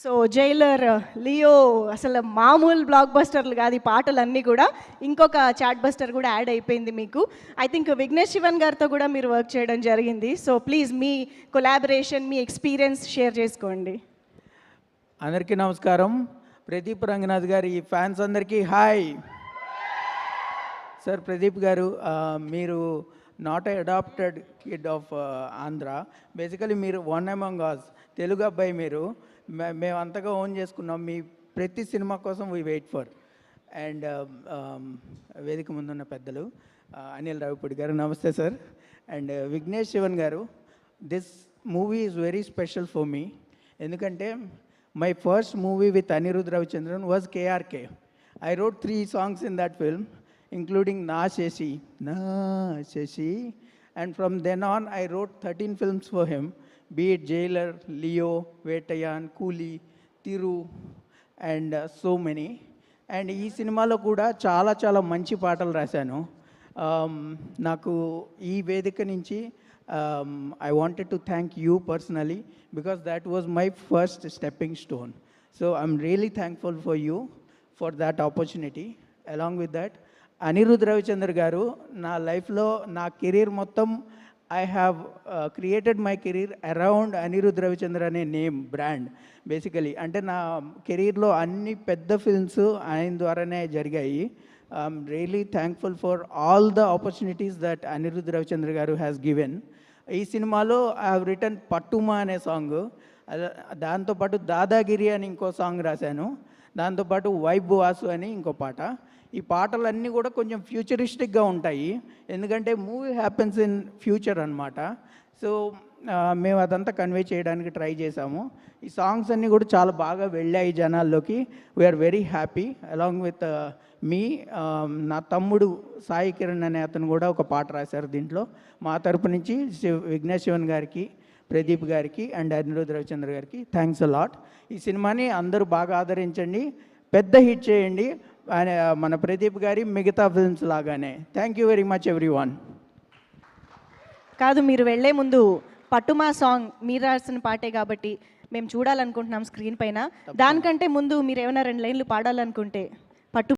So Jailer, Leo అసలు మామూలు black బస్టర్లు కాదు ఈ పాటలన్నీ కూడా. ఇంకొక చాట్ బస్టర్ కూడా యాడ్ అయిపోయింది మీకు. ఐ థింక్ విఘ్నేష్ శివన్ గారితో కూడా మీరు వర్క్ చేయడం జరిగింది. So please me collaboration, me experience share చేసుకోండి. అందరికీ నమస్కారం. ప్రదీప్ రంగనాథ్ గారి ఫ్యాన్స్ అందరికీ హాయ్. సార్ ప్రదీప్ గారు, మీరు not adopted kid of Andhra. Basically మీరు వన్ అమంగ్ అస్, తెలుగు అబ్బాయి. మీరు మేము అంతగా ఓన్ చేసుకున్నాం. మీ ప్రతి సినిమా కోసం వీ వెయిట్ ఫర్. అండ్ వేదిక ముందున్న పెద్దలు అనిల్ రావిపూడి గారు నమస్తే సార్. అండ్ విఘ్నేష్ శివన్ గారు, this movie is very special for me. ఎందుకంటే my first movie with Anirudh Ravichander was KRK. I wrote 3 songs in that film, including Na Shashi, and from then on I wrote 13 films for him, be it Jailer, Leo, Vetayan, Coolie, Thiru, and so many. And ఈ సినిమాలో కూడా చాలా చాలా మంచి పాటలు రాశాను. నాకు ఈ వేదిక నుంచి I wanted to thank you personally because that was my first stepping stone. So I'm really thankful for you for that opportunity. Along with that, Anirudh Ravichandra గారు, నా లైఫ్లో నా కెరీర్ మొత్తం I have created my career around Anirudh Ravichandra అనే name brand. Basically అంటే నా కెరీర్లో అన్ని పెద్ద ఫిల్మ్స్ ఆయన ద్వారానే జరిగాయి. I'm really thankful for all the opportunities that Anirudh Ravichandra గారు హ్యాస్ గివెన్. ఈ సినిమాలో ఐ హ్యావ్ రిటర్న్ పట్టుమా అనే సాంగ్, దాంతోపాటు దాదాగిరి అని ఇంకో సాంగ్ రాశాను, దాంతోపాటు వైబ్ వాసు అని ఇంకో పాట. ఈ పాటలన్నీ కూడా కొంచెం ఫ్యూచరిస్టిక్గా ఉంటాయి, ఎందుకంటే మూవీ హ్యాపెన్స్ ఇన్ ఫ్యూచర్ అనమాట. సో మేము అదంతా కన్వే చేయడానికి ట్రై చేసాము. ఈ సాంగ్స్ అన్నీ కూడా చాలా బాగా వెళ్ళాయి జనాల్లోకి. We're very happy. Along with me నా తమ్ముడు సాయి కిరణ్ అనే అతను కూడా ఒక పాట రాశారు దీంట్లో. మా తరపు నుంచి విఘ్నేష్ శివన్ గారికి, ప్రదీప్ గారికి అండ్ అనిరుద్ రవిచంద్ర గారికి థ్యాంక్స్ అ లాట్. ఈ సినిమాని అందరూ బాగా ఆదరించండి, పెద్ద హిట్ చేయండి మన ప్రదీప్ గారి మిగతా ఫిల్మ్స్ లాగానే. Thank you very much everyone. కాదు, మీరు వెళ్ళే ముందు పట్టుమా సాంగ్ మీరు రాసిన పాటే కాబట్టి మేము చూడాలనుకుంటున్నాం స్క్రీన్ పైన. దానికంటే ముందు మీరు ఏమైనా 2 లైన్లు పాడాలనుకుంటే